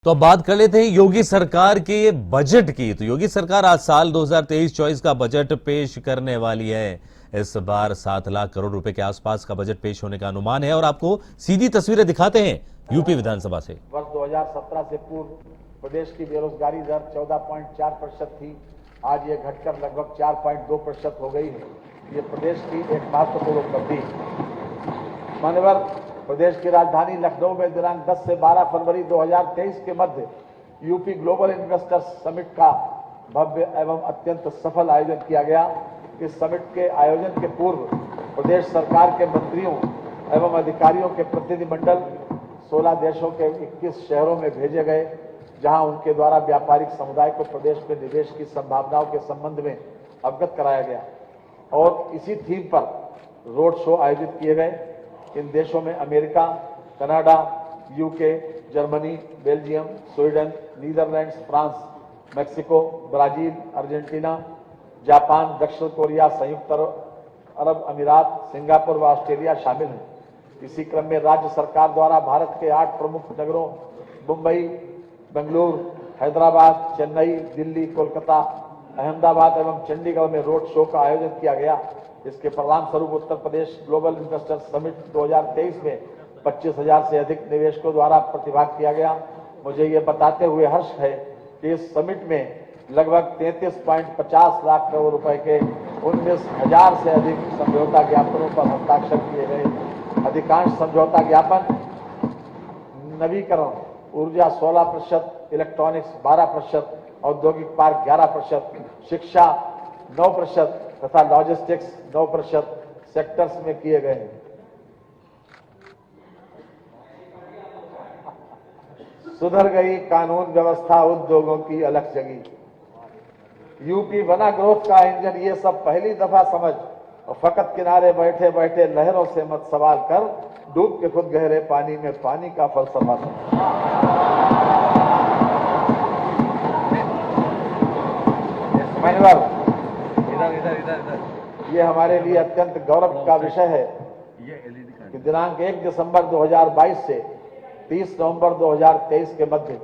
तो अब बात कर लेते हैं योगी सरकार के बजट की। तो योगी सरकार आज साल 2023-24 का बजट पेश करने वाली है। इस बार 7 लाख करोड़ रुपए के आसपास का बजट पेश होने का अनुमान है और आपको सीधी तस्वीरें दिखाते हैं यूपी विधानसभा से। वर्ष 2017 से पूर्व प्रदेश की बेरोजगारी दर 14.4% थी। आज ये घटकर लगभग 4.2% हो गई है। ये प्रदेश की एक महत्वपूर्ण उपलब्धि है। मान्यवर, प्रदेश की राजधानी लखनऊ में दिनांक 10 से 12 फरवरी 2023 के मध्य यूपी ग्लोबल इन्वेस्टर्स समिट का भव्य एवं अत्यंत सफल आयोजन किया गया। इस समिट के आयोजन के पूर्व प्रदेश सरकार के मंत्रियों एवं अधिकारियों के प्रतिनिधिमंडल 16 देशों के 21 शहरों में भेजे गए, जहां उनके द्वारा व्यापारिक समुदाय को प्रदेश में निवेश की संभावनाओं के संबंध में अवगत कराया गया और इसी थीम पर रोड शो आयोजित किए गए। इन देशों में America, Canada, UK, Germany, Belgium, Sweden, Netherlands, France, Mexico, Brazil, Argentina, Japan, दक्षिण कोरिया, संयुक्त अरब अमीरात, सिंगापुर व ऑस्ट्रेलिया शामिल हैं। इसी क्रम में राज्य सरकार द्वारा भारत के 8 प्रमुख नगरों मुंबई, बेंगलुरु, हैदराबाद, चेन्नई, दिल्ली, कोलकाता, अहमदाबाद एवं चंडीगढ़ में रोड शो का आयोजन किया गया। इसके परिणाम स्वरूप Uttar Pradesh global investors summit 2023 में 25,000 से अधिक निवेशकों द्वारा प्रतिभाग किया गया। मुझे ये बताते हुए हर्ष है कि इस समिट में लगभग 33.50 लाख करोड़ रुपए के 19,000 से अधिक समझौता ज्ञापनों पर हस्ताक्षर किए गए। अधिकांश समझौता ज्ञापन नवीकरण ऊर्जा 16%, इलेक्ट्रॉनिक्स 12%, औद्योगिक पार्क 11%, शिक्षा 9% तथा लॉजिस्टिक्स 9% सेक्टर्स में किए गए हैं। सुधर गई कानून व्यवस्था, उद्योगों की अलग जगी। यूपी बना ग्रोथ का इंजन, ये सब पहली दफा समझ और फकत किनारे बैठे बैठे लहरों से मत सवाल कर, डूब के खुद गहरे पानी में पानी का फलसफा समझ। मान्यवर, ये हमारे लिए अत्यंत गौरव का विषय है कि दिनांक 1 दिसंबर 2022 से 30 नवंबर 2023 के मध्य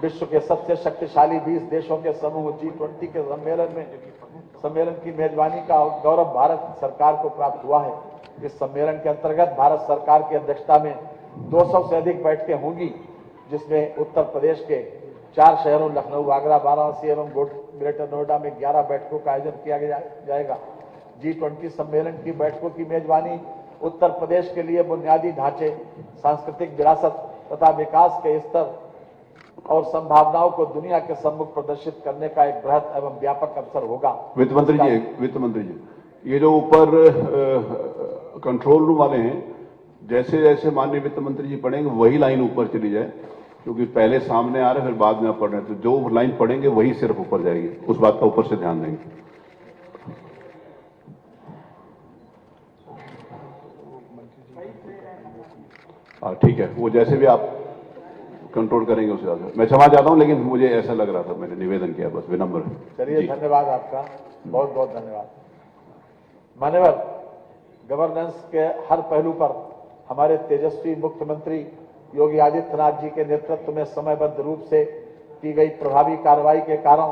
विश्व के सबसे शक्तिशाली 20 देशों के समूह G20 के सम्मेलन की मेजबानी का गौरव भारत सरकार को प्राप्त हुआ है। इस सम्मेलन के अंतर्गत भारत सरकार की अध्यक्षता में 200 से अधिक बैठकें होंगी, जिसमें उत्तर प्रदेश के 4 शहरों लखनऊ, आगरा, वाराणसी एवं ग्रेटर नोएडा में 11 बैठकों का आयोजन किया जाएगा। G20 सम्मेलन की बैठकों की मेजबानी उत्तर प्रदेश के लिए बुनियादी ढांचे, सांस्कृतिक विरासत तथा विकास के स्तर और संभावनाओं को दुनिया के सम्मुख प्रदर्शित करने का एक बृहद एवं व्यापक अवसर होगा। वित्त मंत्री जी, ये जो ऊपर कंट्रोल रूम वाले हैं, जैसे जैसे माननीय वित्त मंत्री जी पढ़ेंगे वही लाइन ऊपर चली जाए, क्योंकि पहले सामने आ रहे फिर बाद में आप पढ़ रहे हैं, तो जो लाइन पढ़ेंगे वही सिर्फ ऊपर जाएगी। उस बात का ऊपर से ध्यान देंगे। ठीक है, वो जैसे भी आप कंट्रोल करेंगे उसके बाद। मैं क्षमा चाहता हूं, लेकिन मुझे ऐसा लग रहा था, मैंने निवेदन किया, बस विनम्र। चलिए, धन्यवाद आपका, बहुत बहुत धन्यवाद। मान्यवर, गवर्नेंस के हर पहलू पर हमारे तेजस्वी मुख्यमंत्री योगी आदित्यनाथ जी के नेतृत्व में समयबद्ध रूप से की गई प्रभावी कार्रवाई के कारण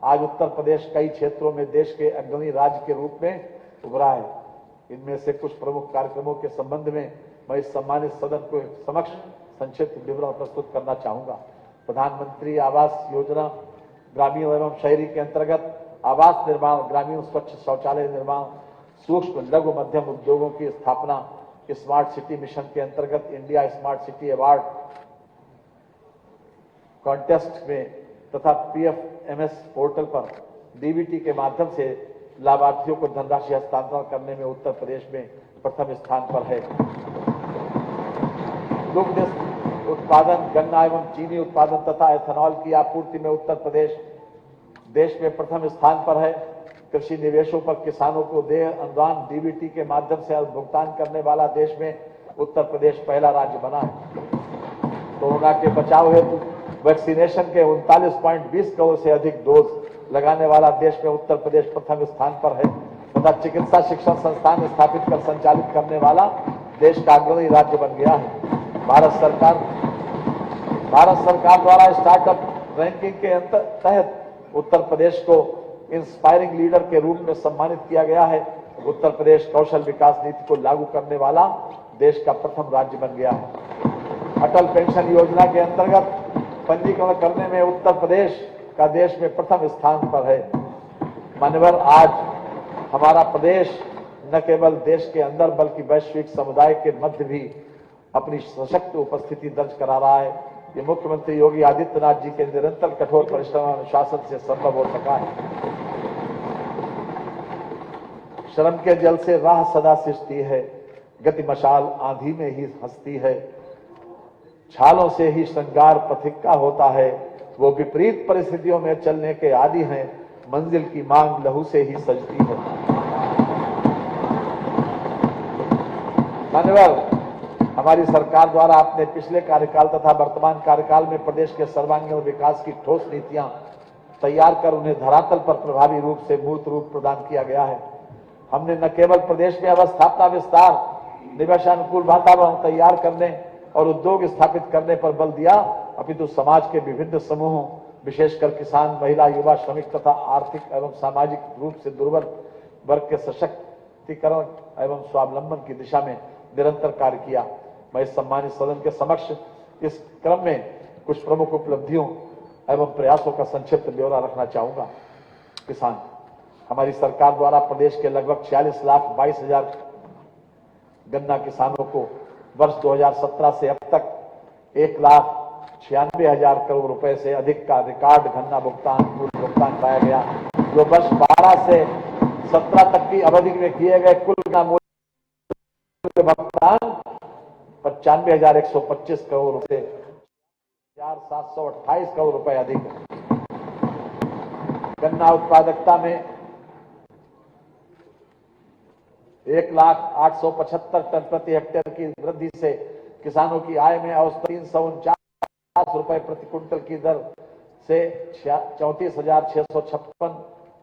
आज उत्तर प्रदेश कई क्षेत्रों में देश के अग्रणी राज्य के रूप में उभरा है। इनमें से कुछ प्रमुख कार्यक्रमों के संबंध में मैं इस सम्मानित सदन को समक्ष संक्षिप्त विवरण प्रस्तुत करना चाहूंगा। प्रधानमंत्री आवास योजना ग्रामीण एवं शहरी के अंतर्गत आवास निर्माण, ग्रामीण स्वच्छ शौचालय निर्माण, सूक्ष्म लघु मध्यम उद्योगों की स्थापना, स्मार्ट सिटी मिशन के अंतर्गत India smart city award contest में तथा PFMS पोर्टल पर DBT के माध्यम से लाभार्थियों को धनराशि हस्तांतरण करने में उत्तर प्रदेश में प्रथम स्थान पर है। दुग्ध उत्पादन, गन्ना एवं चीनी उत्पादन तथा एथेनॉल की आपूर्ति में उत्तर प्रदेश देश में प्रथम स्थान पर है। कृषि निवेशों पर किसानों को देय अनुदान DBT के माध्यम से भुगतान करने वाला देश में उत्तर प्रदेश पहला राज्य बना है। कोरोना के बचाव हेतु वैक्सीनेशन के 39.20 करोड़ से अधिक डोज लगाने वाला देश में उत्तर प्रदेश प्रथम स्थान पर है तथा चिकित्सा शिक्षण संस्थान स्थापित कर संचालित करने वाला देश का अग्रणी राज्य बन गया है। भारत सरकार भारत सरकार द्वारा स्टार्टअप रैंकिंग के तहत उत्तर प्रदेश को इंस्पायरिंग लीडर के रूप में सम्मानित किया गया है। उत्तर प्रदेश कौशल विकास नीति को लागू करने वाला देश का प्रथम राज्य बन गया है। अटल पेंशन योजना के अंतर्गत पंजीकरण करने में उत्तर प्रदेश का देश में प्रथम स्थान पर है। मान्यवर, आज हमारा प्रदेश न केवल देश के अंदर बल्कि वैश्विक समुदाय के मध्य भी अपनी सशक्त उपस्थिति दर्ज करा रहा है। ये मुख्यमंत्री योगी आदित्यनाथ जी के निरंतर कठोर परिश्रम और अनुशासन से संभव हो सका है। श्रम के जल से राह सदा सिसती है, गति मशाल आंधी में ही हंसती है। छालों से ही श्रृंगार पथिक का होता है, वो विपरीत परिस्थितियों में चलने के आदी हैं, मंजिल की मांग लहू से ही सजती है। मान्यवर, हमारी सरकार द्वारा अपने पिछले कार्यकाल तथा वर्तमान कार्यकाल में प्रदेश के सर्वांगीण विकास की ठोस नीतियां तैयार कर उन्हें धरातल पर प्रभावी रूप से मूर्त रूप प्रदान किया गया है। हमने न केवल प्रदेश में अवस्थापना विस्तार, निवेशानुकूल वातावरण तैयार करने और उद्योग स्थापित करने पर बल दिया, अपितु समाज के विभिन्न समूहों, विशेषकर किसान, महिला, युवा, श्रमिक तथा आर्थिक एवं सामाजिक रूप से दुर्बल वर्ग के सशक्तिकरण एवं स्वावलंबन की दिशा में निरंतर कार्य किया। मैं इस सम्मानित सदन के समक्ष इस क्रम में कुछ प्रमुख उपलब्धियों एवं प्रयासों का संक्षिप्त ब्यौरा रखना चाहूंगा। किसान, हमारी सरकार द्वारा प्रदेश के लगभग 46,22,000 गन्ना किसानों को वर्ष 2017 से अब तक 1,96,000 करोड़ रुपए से अधिक का रिकॉर्ड गन्ना भुगतान पाया गया, जो वर्ष 12 से 17 तक की अवधि में किए गए कुल गन्ना मूल्य भुगतान 95,125 करोड़ रुपए, 4,728 करोड़ रुपए अधिक है। गन्ना उत्पादकता में 1,08,75 टन प्रति हेक्टेयर की वृद्धि से किसानों की आय में औसतन 349 रुपए प्रति कुंटल की दर से 34,656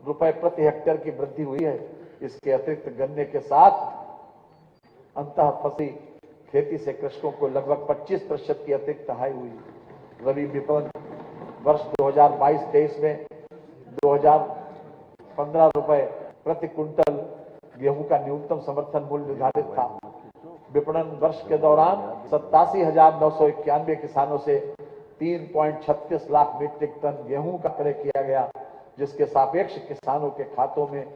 रुपए प्रति हेक्टेयर की वृद्धि हुई है। इसके अतिरिक्त गन्ने के साथ अंतः फंसी खेती से कृषकों को लगभग 25% की अतिरिक्त आय हुई। रबी विपणन वर्ष 2022-23 में 2,015 रुपए प्रति कुंटल गेहूं का न्यूनतम समर्थन मूल्य निर्धारित था। विपणन वर्ष के दौरान 87,991 किसानों से 3.36 लाख मीट्रिक टन गेहूं का क्रय किया गया, जिसके सापेक्ष किसानों के खातों में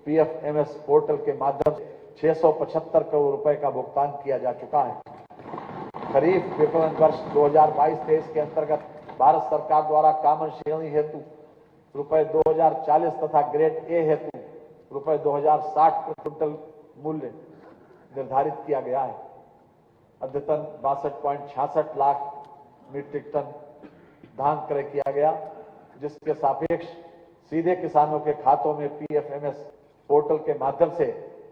PFMS पोर्टल के माध्यम से 675 करोड़ रुपए का भुगतान किया जा चुका है। खरीफ विपणन वर्ष 2022-23 के अंतर्गत भारत सरकार द्वारा कॉमन श्रेणी हेतु रुपए 2,040 तथा ग्रेड ए हेतु रुपए 2,060 प्रति कुंटल मूल्य निर्धारित किया गया है। अद्यतन 62.66 लाख मीट्रिक टन धान क्रय किया गया, जिसके सापेक्ष सीधे किसानों के खातों में PFMS पोर्टल के माध्यम से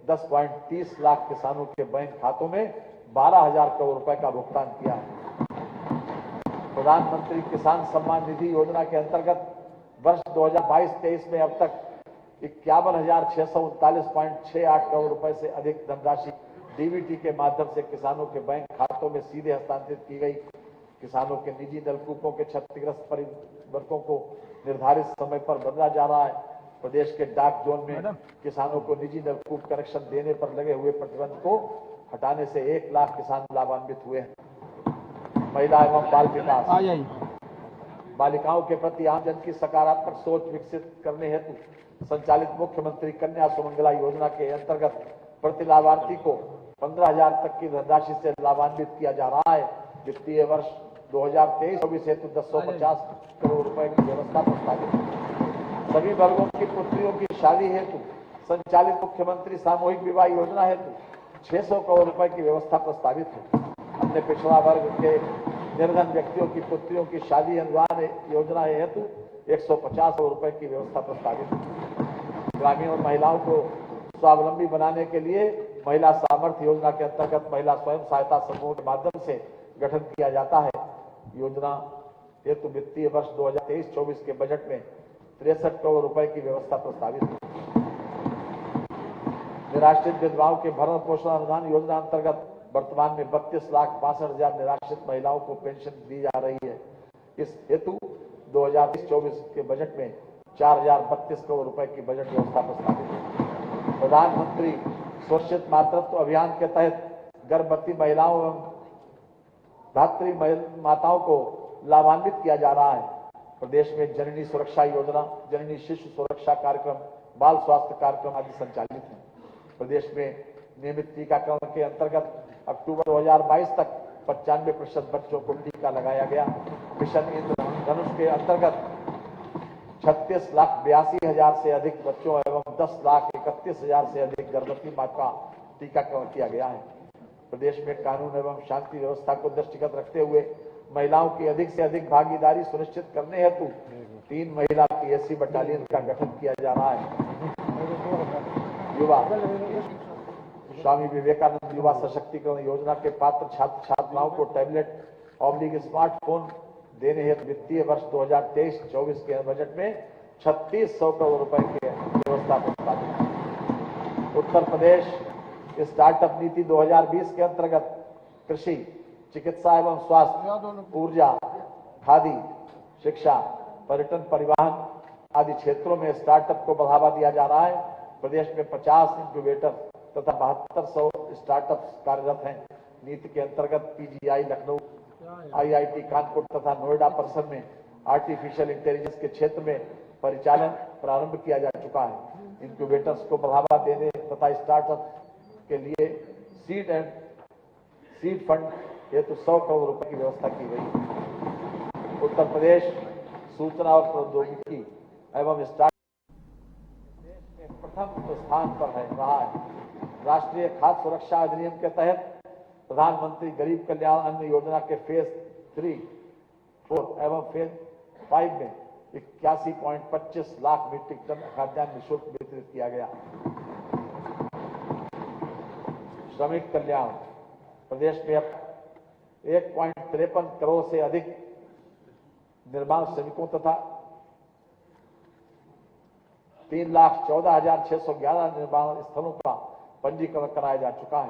10.30 लाख किसानों के बैंक खातों में 12,000 करोड़ रुपए का भुगतान किया है। प्रधानमंत्री किसान सम्मान निधि योजना के अंतर्गत वर्ष 2022-23 में अब तक 51,639.68 करोड़ रुपए से अधिक धनराशि DBT के माध्यम से किसानों के बैंक खातों में सीधे हस्तांतरित की गई। किसानों के निजी नलकूपों के क्षतिग्रस्त परिवर्तकों को निर्धारित समय पर बदला जा रहा है। प्रदेश के डाक जोन में किसानों को निजी नलकूप कनेक्शन देने पर लगे हुए प्रतिबंध को हटाने से 1 लाख किसान लाभान्वित हुए हैं। महिला एवं बाल विकास, बालिकाओं के प्रति आमजन की सकारात्मक सोच विकसित करने हेतु संचालित मुख्यमंत्री कन्या सुमंगला योजना के अंतर्गत प्रति लाभार्थी को 15,000 तक की धनराशि से लाभान्वित किया जा रहा है। वित्तीय वर्ष 2023-24 हेतु 250 करोड़ रुपए की व्यवस्था प्रस्तावित है। सभी वर्गों की पुत्रियों की शादी हेतु संचालित मुख्यमंत्री सामूहिक विवाह योजना हेतु 600 करोड़ रुपए की व्यवस्था प्रस्तावित है। अन्य पिछड़ा वर्ग के निर्धन व्यक्तियों की पुत्रियों की शादी अनुदान योजना हेतु 150 करोड़ रुपए की व्यवस्था प्रस्तावित है। ग्रामीण महिलाओं को स्वावलंबी बनाने के लिए महिला सामर्थ्य योजना के अंतर्गत महिला स्वयं सहायता समूह के माध्यम से गठन किया जाता है। योजना हेतु वित्तीय वर्ष 2023-24 के बजट में 63 करोड़ रुपए की व्यवस्था प्रस्तावित है। निराश्रित विधवाओं के भरण पोषण अनुदान योजना अंतर्गत वर्तमान में 32,62,000 निराश्रित महिलाओं को पेंशन दी जा रही है। इस हेतु 2024 के बजट में 4032 करोड़ रुपए की बजट व्यवस्था प्रस्तावित है। प्रधानमंत्री सुरक्षित मातृत्व अभियान के तहत गर्भवती महिलाओं एवं धात्री माताओं को लाभान्वित किया जा रहा है। प्रदेश में जननी सुरक्षा योजना, जननी शिशु सुरक्षा कार्यक्रम, बाल स्वास्थ्य कार्यक्रम आदि संचालित हैं। प्रदेश में नियमित टीकाकरण के अंतर्गत अक्टूबर 2022 तक 95% बच्चों को टीका लगाया गया। मिशन इंद्रधनुष के अंतर्गत 36,82,000 से अधिक बच्चों एवं 10,31,000 से अधिक गर्भवती माता का टीकाकरण किया गया है। प्रदेश में कानून एवं शांति व्यवस्था को दृष्टिगत रखते हुए महिलाओं की अधिक से अधिक भागीदारी सुनिश्चित करने हेतु 3 महिला पीएससी बटालियन का गठन किया जा रहा है। युवा स्वामी विवेकानंद युवा सशक्तिकरण योजना के पात्र छात्र छात्राओं को टैबलेट / स्मार्टफोन देने हेतु वित्तीय वर्ष 2023-24 के बजट में 3600 करोड़ रुपए की व्यवस्था प्रस्तावित है। उत्तर प्रदेश स्टार्टअप नीति 2020 के अंतर्गत कृषि, चिकित्सा एवं स्वास्थ्य, ऊर्जा, खादी, शिक्षा, पर्यटन, परिवहन आदि क्षेत्रों में स्टार्टअप को बढ़ावा दिया जा रहा है। प्रदेश में 50 इंक्यूबेटर तथा 7200 स्टार्टअप्स कार्यरत हैं। नीति के अंतर्गत पीजीआई लखनऊ, आईआईटी कानपुर तथा नोएडा परिसर में आर्टिफिशियल इंटेलिजेंस के क्षेत्र में परिचालन प्रारंभ किया जा चुका है। इंक्यूबेटर्स को बढ़ावा देने तथा स्टार्टअप के लिए सीड फंड हेतु 100 करोड़ रुपए की व्यवस्था की गई। उत्तर प्रदेश सूचना और प्रौद्योगिकी एवं स्टार्टअप देश में प्रथम स्थान पर रहा है। राष्ट्रीय खाद्य सुरक्षा अधिनियम के तहत प्रधानमंत्री गरीब कल्याण अन्न योजना के फेज 3, 4 एवं फेज 5 में 81.25 लाख मीट्रिक टन खाद्यान्न निःशुल्क वितरित किया गया। श्रमिक कल्याण प्रदेश में अब 1.53 करोड़ से अधिक निर्माण श्रमिकों तथा 3,14,611 निर्माण स्थलों का पंजीकरण कराया जा चुका है।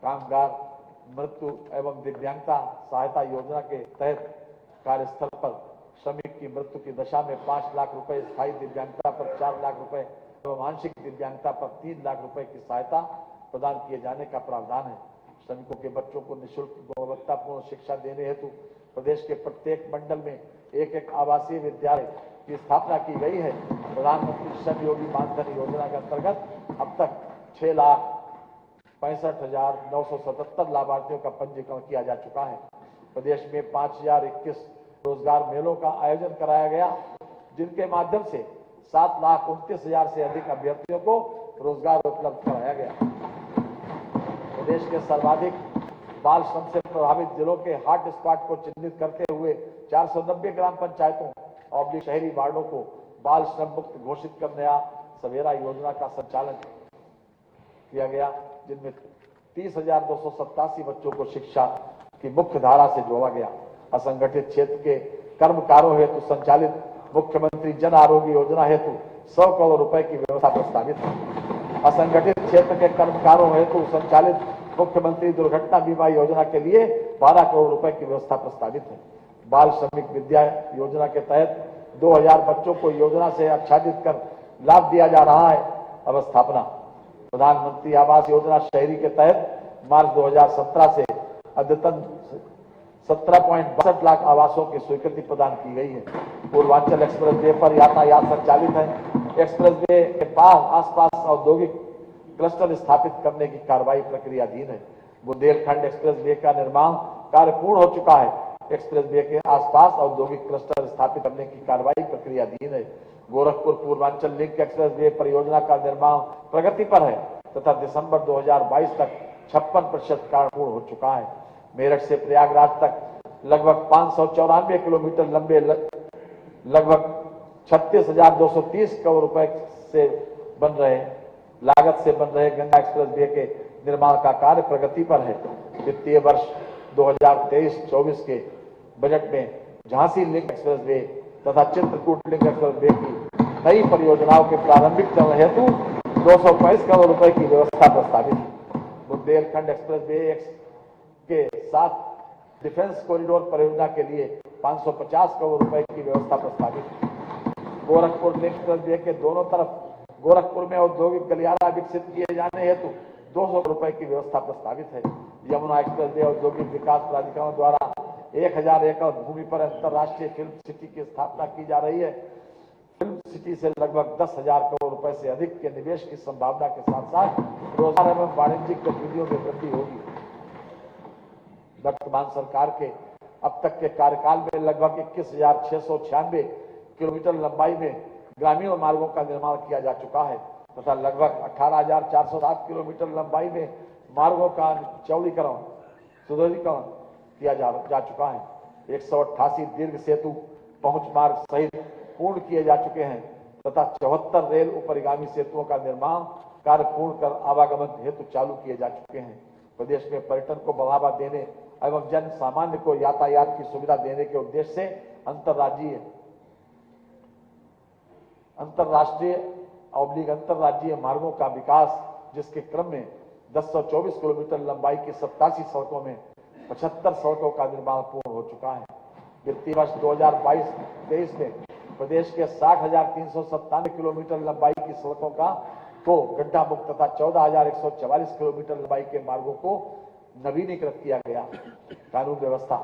कामगार मृत्यु एवं दिव्यांगता सहायता योजना के तहत कार्यस्थल पर श्रमिक की मृत्यु की दशा में 5 लाख रुपए, स्थायी दिव्यांगता पर 4 लाख रुपए एवं आंशिक दिव्यांगता पर 3 लाख रुपए की सहायता प्रदान किए जाने का प्रावधान है। श्रमिकों के बच्चों को निःशुल्क गुणवत्तापूर्ण शिक्षा देने हेतु प्रदेश के प्रत्येक मंडल में एक आवासीय विद्यालय की स्थापना की गई है। प्रधानमंत्री श्रम योगी मानधन योजना के अंतर्गत अब तक 6,65,977 लाभार्थियों का पंजीकरण किया जा चुका है। प्रदेश में 5,021 रोजगार मेलों का आयोजन कराया गया, जिनके माध्यम से 7,29,000 से अधिक अभ्यर्थियों को रोजगार उपलब्ध कराया गया। प्रदेश के सर्वाधिक बाल श्रम से प्रभावित जिलों के हॉट स्पॉट को चिन्हित करते हुए 490 ग्राम पंचायतों और शहरी वार्डों को बाल श्रम मुक्त घोषित करने या सवेरा योजना का संचालन किया गया, जिनमें 30,287 बच्चों को शिक्षा की मुख्य धारा से जोड़ा गया। असंगठित क्षेत्र के कर्मकारों हेतु संचालित मुख्यमंत्री जन आरोग्य योजना हेतु 100 करोड़ रुपए की व्यवस्था प्रस्तावित है। असंगठित क्षेत्र के कर्मकारों हेतु संचालित मुख्यमंत्री दुर्घटना बीमा योजना के लिए 12 करोड़ रुपए की व्यवस्था प्रस्तावित है। बाल श्रमिक विद्या योजना के तहत 2000 बच्चों को योजना से आच्छादित कर लाभ दिया जा रहा है। अवस्थापना प्रधानमंत्री आवास योजना शहरी के तहत मार्च 2017 से अद्यतन 17.62 लाख आवासों की स्वीकृति प्रदान की गई है। पूर्वांचल एक्सप्रेस वे पर यातायात संचालित है। एक्सप्रेस वे के पास आसपास औद्योगिक क्लस्टर स्थापित करने की कार्रवाई प्रक्रियाधीन है। बुंदेलखंड एक्सप्रेस वे का निर्माण कार्य पूर्ण हो चुका है। एक्सप्रेस वे के आसपास औद्योगिक क्लस्टर स्थापित करने की कार्रवाई प्रक्रियाधीन है। Gorakhpur Purvanchal link express way परियोजना का निर्माण प्रगति पर है तथा दिसंबर 2022 तक 56% कार्य पूर्ण हो चुका है। मेरठ से प्रयागराज तक लगभग 594 किलोमीटर लंबे लगभग 36,230 करोड़ रुपए से लागत से बन रहे गंगा एक्सप्रेस वे के निर्माण का कार्य प्रगति पर है। वित्तीय वर्ष 2023-24 के बजट में झांसी लिंक एक्सप्रेस वे तथा चित्रकूट लिंक एक्सप्रेस वे की नई परियोजनाओं के प्रारंभिक चरण हेतु 222 करोड़ रुपए की व्यवस्था प्रस्तावित है। बुंदेलखंड एक्सप्रेस वे के साथ डिफेंस कॉरिडोर परियोजना के लिए 550 करोड़ रुपए की व्यवस्था प्रस्तावित है। गोरखपुर लिंक नदी के दोनों तरफ गोरखपुर में औद्योगिक गलियारा विकसित किए जाने हेतु 200 करोड़ रुपए की व्यवस्था प्रस्तावित है। यमुना एक्सप्रेस वे औद्योगिक विकास प्राधिकरण द्वारा 1000 एकड़ भूमि पर अंतर्राष्ट्रीय फिल्म सिटी की स्थापना की जा रही है। फिल्म सिटी से लगभग 10,000 करोड़ रुपए से अधिक के निवेश की संभावना के साथ साथ रोजगार एवं वाणिज्यिक गतिविधियों में वृद्धि होगी। वर्तमान सरकार के अब तक के कार्यकाल में लगभग 21,696 किलोमीटर लंबाई में ग्रामीण मार्गों का निर्माण किया जा चुका है तथा लगभग 18,407 किलोमीटर लंबाई में मार्गों का चौड़ीकरण सुदृढ़ीकरण किया जा चुका है। 188 दीर्घ सेतु पहुंच मार्ग सहित पूर्ण किए जा चुके हैं तथा 74 रेल उपरिगामी सेतुओं का निर्माण कार्य पूर्ण कर आवागमन हेतु चालू किए जा चुके हैं। प्रदेश में पर्यटन को बढ़ावा देने एवं जन सामान्य को यातायात की सुविधा देने के उद्देश्य से अंतरराज्यीय मार्गों का विकास, जिसके क्रम में 1024 किलोमीटर लंबाई की 87 सड़कों में 75 सड़कों का निर्माण पूर्ण हो चुका है। वित्तीय वर्ष 2022-23 में प्रदेश के 60,397 किलोमीटर लंबाई की सड़कों को गड्ढा मुक्त तथा 14,144 किलोमीटर लंबाई के मार्गों को नवीनीकृत किया गया। कानून व्यवस्था,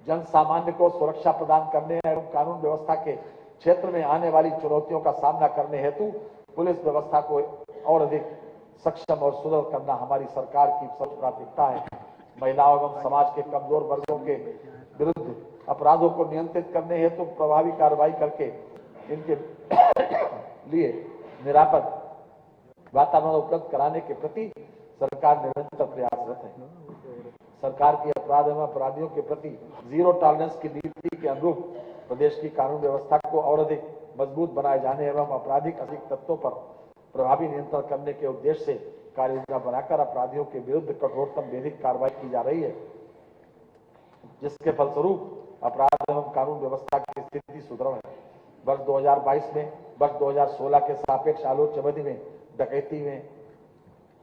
जन सामान्य को सुरक्षा प्रदान करने एवं कानून व्यवस्था के क्षेत्र में आने वाली चुनौतियों का सामना करने हेतु पुलिस व्यवस्था को और अधिक सक्षम और सुदृढ़ करना हमारी सरकार की सर्वोच्च प्राथमिकता है। महिलाओं एवं समाज के कमजोर वर्गों के विरुद्ध अपराधों को नियंत्रित करने हेतु प्रभावी कार्रवाई करके इनके लिए निरापद वातावरण उपलब्ध कराने के प्रति सरकार निरंतर प्रयासरत है। सरकार की अपराध एवं अपराधियों के प्रति जीरो टॉलरेंस की नीति के अनुरूप प्रदेश की कानून व्यवस्था को और अधिक मजबूत बनाए जाने एवं आपराधिक अधिक तत्वों पर प्रभावी नियंत्रण करने के उद्देश्य से कार्य योजना बनाकर अपराधियों के विरुद्ध कठोरतम विधिक कार्रवाई की जा रही है, जिसके फलस्वरूप अपराध एवं कानून व्यवस्था की स्थिति सुदृढ़ है। वर्ष 2022 में वर्ष 2016 के सापेक्ष आलोच्य अवधि में डकैती में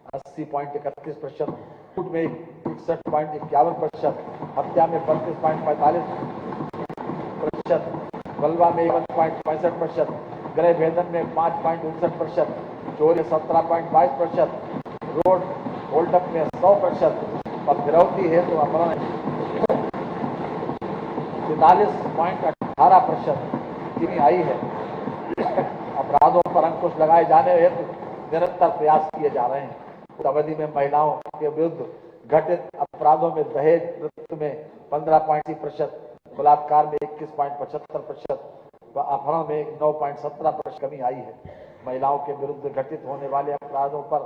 80.31%, लूट में 61.51%, हत्या में 32.45%, बलवा में 1.65%, गृह भेदन में 5.59%, चोरी 17.22%, रोड होल्डअप में 100% और फिरौती हेतु अपहरण 43.18% की आई है। अपराधों पर अंकुश लगाए जाने हेतु निरंतर प्रयास किए जा रहे हैं। उस अवधि में महिलाओं के विरुद्ध घटित अपराधों में दहेज मृत्यु में 15.3%, बलात्कार में 21.75%, अपहरण में 9.17% कमी आई है। महिलाओं के विरुद्ध घटित होने वाले अपराधों पर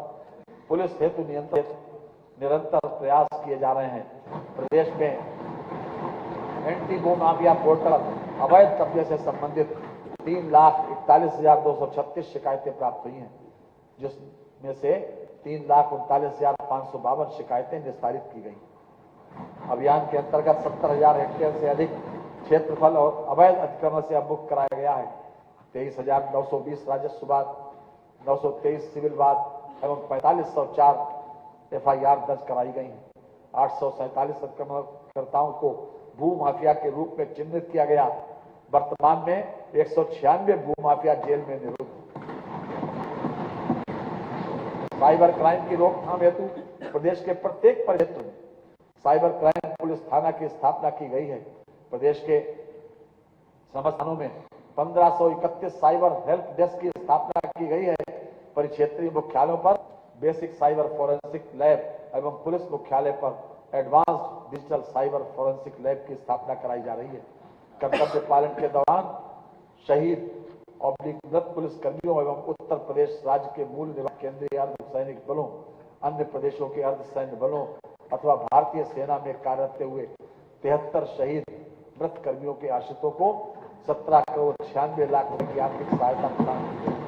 पुलिस हेतु निरंतर प्रयास किए जा रहे हैं। प्रदेश में एंटी भू माफिया पोर्टल अवैध कब्जे से संबंधित 3,41,236 शिकायतें प्राप्त हुई हैं, जिसमें से 3,39,552 शिकायतें निस्तारित की गई। अभियान के अंतर्गत 70,000 हेक्टेयर से अधिक क्षेत्रफल और अवैध अतिक्रमण से अवमुक्त कराया गया है। 23,920 राजस्व वाद, 923 सिविल वाद एवं 4504 FIR दर्ज कराई गई हैं। 847 अतिक्रमणकर्ताओं को भू माफिया के रूप में चिन्हित किया गया। वर्तमान में 196 भू माफिया जेल में निरुद्ध। साइबर क्राइम की रोकथाम हेतु प्रदेश के प्रत्येक परिक्षेत्र में साइबर क्राइम पुलिस थाना की स्थापना की गई है। प्रदेश के समस्त थानों में 1531 साइबर हेल्प डेस्क की स्थापना की गई है। परिक्षेत्रीय मुख्यालयों पर बेसिक साइबर फोरेंसिक लैब एवं पुलिस मुख्यालय पर advanced digital cyber forensic lab की स्थापना कराई जा रही है। कर्तव्य पालन के दौरान शहीद और मृत पुलिस कर्मियों एवं उत्तर प्रदेश राज्य के मूल निवासी केंद्रीय अर्धसैनिक बलों, अन्य प्रदेशों के अर्धसैन्य बलों अथवा भारतीय सेना में कार्यरत हुए 73 शहीद मृत कर्मियों के आश्रितों को 17 करोड़ 96 लाख रुपए की आर्थिक सहायता प्रदान की गई।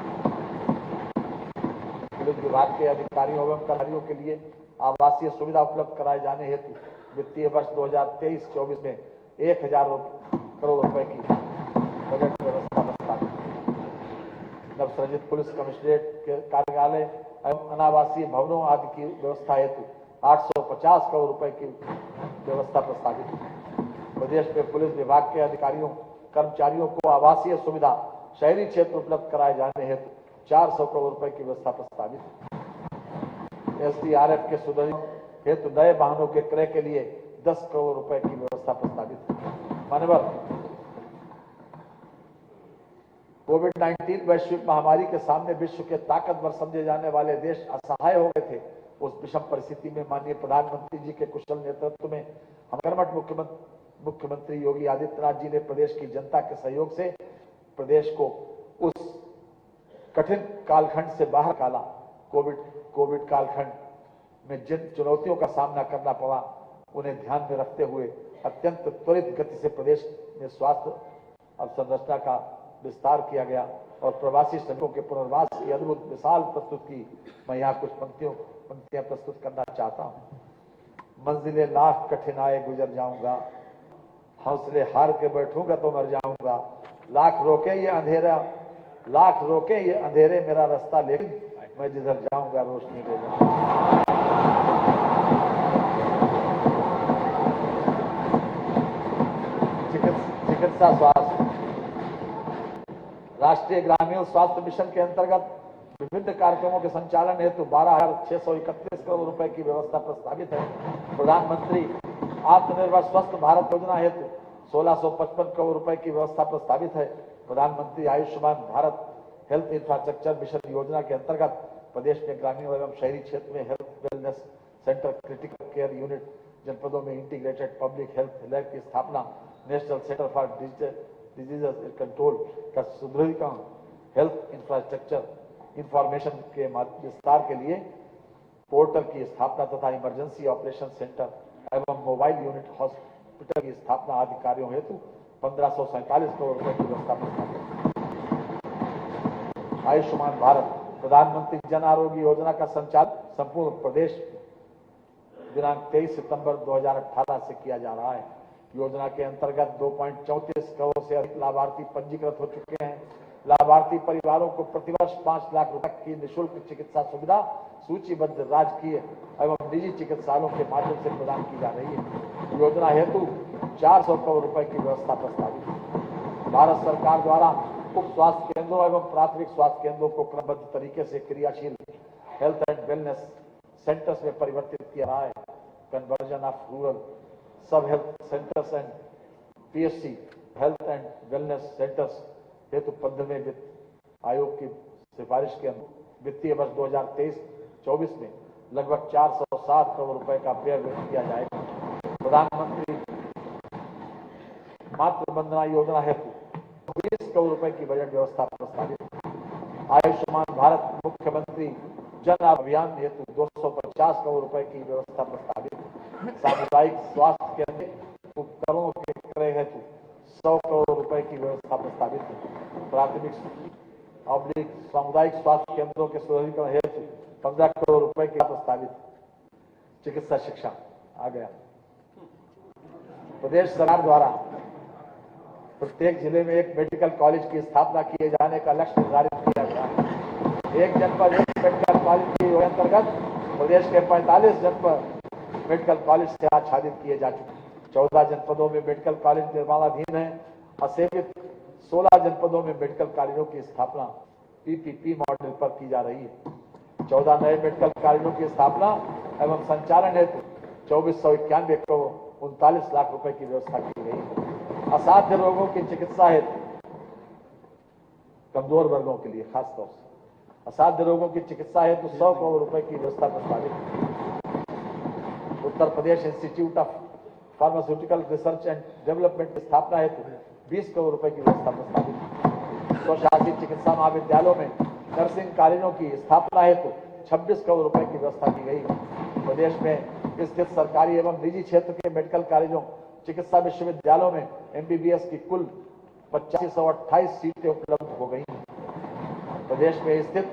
पुलिस विभाग के अधिकारियों एवं कर्मचारियों के लिए आवासीय सुविधा उपलब्ध कराए जाने हेतु वित्तीय वर्ष 2023-24 में 1,000 करोड़ रुपए की बजट व्यवस्था प्रस्तावित। नवसृजित पुलिस कमिश्नरेट के कार्यालय एवं अनावासीय भवनों आदि की व्यवस्था हेतु 850 करोड़ रुपए की व्यवस्था प्रस्तावित। प्रदेश में पुलिस विभाग के अधिकारियों कर्मचारियों को आवासीय सुविधा शहरी क्षेत्र उपलब्ध कराए जाने हेतु 400 करोड़ रुपए की व्यवस्था प्रस्तावित। SDRF के सुदृढ़ हेतु नए वाहनों के क्रय के लिए 10 करोड़ रुपए की व्यवस्था प्रस्तावित। मान्यवर, कोविड-19 वैश्विक महामारी के सामने विश्व के ताकतवर समझे जाने वाले देश असहाय हो गए थे। उस विषम परिस्थिति में माननीय प्रधानमंत्री जी के कुशल नेतृत्व में कर्मठ मुख्यमंत्री योगी आदित्यनाथ जी ने प्रदेश की जनता के सहयोग से प्रदेश को उस कठिन कालखंड से बाहर निकाला। कोविड कालखंड में जिन चुनौतियों का सामना करना पड़ा, उन्हें ध्यान में रखते हुए अत्यंत त्वरित गति से प्रदेश में स्वास्थ्य अवसंरचना का विस्तार किया गया और प्रवासी श्रमिकों के पुनर्वास की अद्भुत मिसाल प्रस्तुत की। मैं यहाँ कुछ पंक्तियां प्रस्तुत करना चाहता हूँ। मंजिले लाख कठिनाई गुजर जाऊंगा, हौसले हार के बैठूंगा तो मर जाऊंगा। लाख रोके ये अंधेरे मेरा रास्ता, लेकिन मैं जिधर जाऊंगा रोशनी ले जाऊंगा। चिकित्सा स्वास्थ्य, राष्ट्रीय ग्रामीण स्वास्थ्य मिशन के अंतर्गत विभिन्न कार्यक्रमों के संचालन हेतु 12,631 करोड़ रुपए की व्यवस्था प्रस्तावित है। प्रधानमंत्री आत्मनिर्भर स्वस्थ भारत योजना हेतु 1655 करोड़ रुपए की व्यवस्था प्रस्तावित है। प्रधानमंत्री Ayushman Bharat health infrastructure mission योजना के अंतर्गत प्रदेश में ग्रामीण एवं शहरी क्षेत्र में health wellness centre, critical care unit, जनपदों में इंटीग्रेटेड पब्लिक हेल्थ लैब की स्थापना, national centre for disease control का सुदृढ़ीकरण, हेल्थ इंफ्रास्ट्रक्चर इंफॉर्मेशन के विस्तार के लिए पोर्टल की स्थापना तथा इमरजेंसी ऑपरेशन सेंटर एवं मोबाइल यूनिट हॉस्पिटल की स्थापना आदि कार्यों हेतु 1547 करोड़ रुपए की व्यवस्था प्रस्तावित। आयुष्मान भारत प्रधानमंत्री जन आरोग्य योजना का संचालन संपूर्ण प्रदेश दिनांक 23 सितंबर 2018 से किया जा रहा है। योजना के अंतर्गत 2.34 करोड़ से अधिक लाभार्थी पंजीकृत हो चुके हैं। लाभार्थी परिवारों को प्रतिवर्ष 5 लाख रुपए की निःशुल्क चिकित्सा सुविधा सूचीबद्ध राजकीय एवं निजी चिकित्सालयों के माध्यम से प्रदान की जा रही है। योजना हेतु 400 करोड़ रुपए की व्यवस्था प्रस्तावित। भारत सरकार द्वारा उप स्वास्थ्य केंद्रों एवं प्राथमिक स्वास्थ्य केंद्रों को क्रमबद्ध तरीके से क्रियाशील हेल्थ एंड वेलनेस सेंटर्स में परिवर्तित किया रहा है। कन्वर्जन ऑफ रूरल सब health centres and PSC health and wellness centres हेतु 15वें वित्त आयोग की सिफारिश के अनुसार वित्तीय वर्ष 2023-24 में लगभग 407 करोड़ रुपए का व्यय किया जाएगा। प्रधानमंत्री मातृ वंदना योजना हेतु 20 करोड़ रुपए की बजट व्यवस्था प्रस्तावित। आयुष्मान भारत मुख्यमंत्री जन अभियान हेतु 250 करोड़ रुपए की व्यवस्था प्रस्तावित। सामुदायिक स्वास्थ्य केंद्र उपकरणों के क्रय हेतु 100 करोड़ रुपए की व्यवस्था प्रस्तावित है। प्राथमिक सामुदायिक स्वास्थ्य केंद्रों के सुदृढ़ीकरण हेतु 15 करोड़ रुपए की प्रस्तावित। चिकित्सा शिक्षा आ गया। प्रदेश सरकार द्वारा प्रत्येक जिले में एक मेडिकल कॉलेज की स्थापना किए जाने का लक्ष्य निर्धारित किया गया है। एक जनपद एक मेडिकल कॉलेज की योजना अंतर्गत प्रदेश के 45 जनपद मेडिकल कॉलेज से आच्छादित किए जा चुके हैं। 14 जनपदों में मेडिकल कॉलेज निर्माणाधीन है। असेवित 16 जनपदों में मेडिकल कॉलेजों की स्थापना PPP मॉडल पर की जा रही है। 14 नए मेडिकल कॉलेजों की स्थापना एवं संचालन हेतु 2491 करोड़ 39 लाख रुपए की व्यवस्था की गई है। असाध्य रोगों की चिकित्सा हेतु कमजोर वर्गों के लिए खास तौर से असाध्य रोगों की चिकित्सा हेतु 100 करोड़ रुपए की व्यवस्था प्रस्तावित। Uttar Pradesh institute of pharmaceutical research and development की स्थापना हेतु 20 करोड़ रुपए की व्यवस्था प्रस्तावित। स्वशासित चिकित्सा महाविद्यालयों में नर्सिंग कॉलेजों की स्थापना हेतु 26 करोड़ रुपए की व्यवस्था की गई। प्रदेश में स्थित सरकारी एवं निजी क्षेत्र के मेडिकल कॉलेजों चिकित्सा विश्वविद्यालयों में MBBS की कुल 8528 सीटें उपलब्ध हो गई हैं। प्रदेश में स्थित